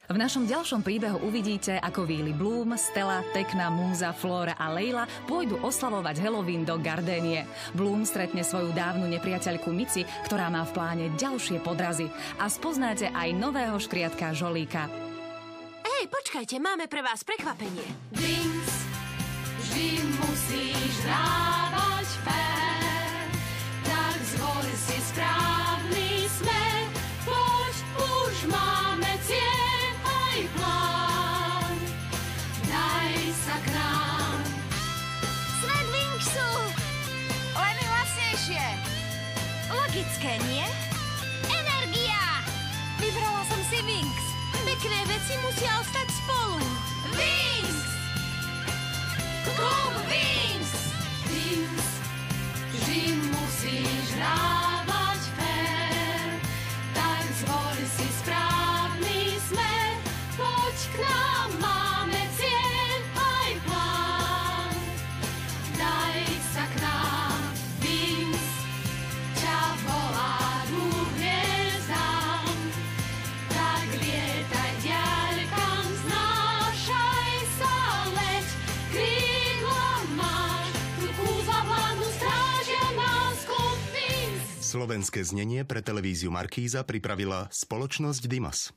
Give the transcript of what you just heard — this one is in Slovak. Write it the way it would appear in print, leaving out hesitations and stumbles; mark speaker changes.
Speaker 1: V našom ďalšom príbehu uvidíte, ako Willy Bloom, Stella, Tekna, Múza, Flóra a Leila pôjdu oslavovať Halloween do Gardénie. Bloom stretne svoju dávnu nepriateľku Mici, ktorá má v pláne ďalšie podrazy. A spoznáte aj nového škriatka Žolíka.
Speaker 2: Hej, počkajte, máme pre vás prekvapenie.
Speaker 3: Wings, vždy musíš dávať fér, tak zvol si správny smer. Poď, už máme cieľ aj plán, daj sa k nám.
Speaker 2: Svet Wingsu! Len hlasnejšie. Logické, nie? Energia! Vybrala som si Wings. Pekné veci musia ostať spolu.
Speaker 3: Wings! Klub Wings! Wings, vždy musíš dávať fér, tak zvol si správny smer. Poď k nám, máme cieľ aj plán, daj sa k nám. Wings ťa volá ku hviezdám, tak lietaj ďalekam, znášaj sa, leď, krídla máš, tu kúzla vládnu strážia nás. Klub Wings.
Speaker 4: Slovenské znenie pre televíziu Markíza pripravila spoločnosť Dimas.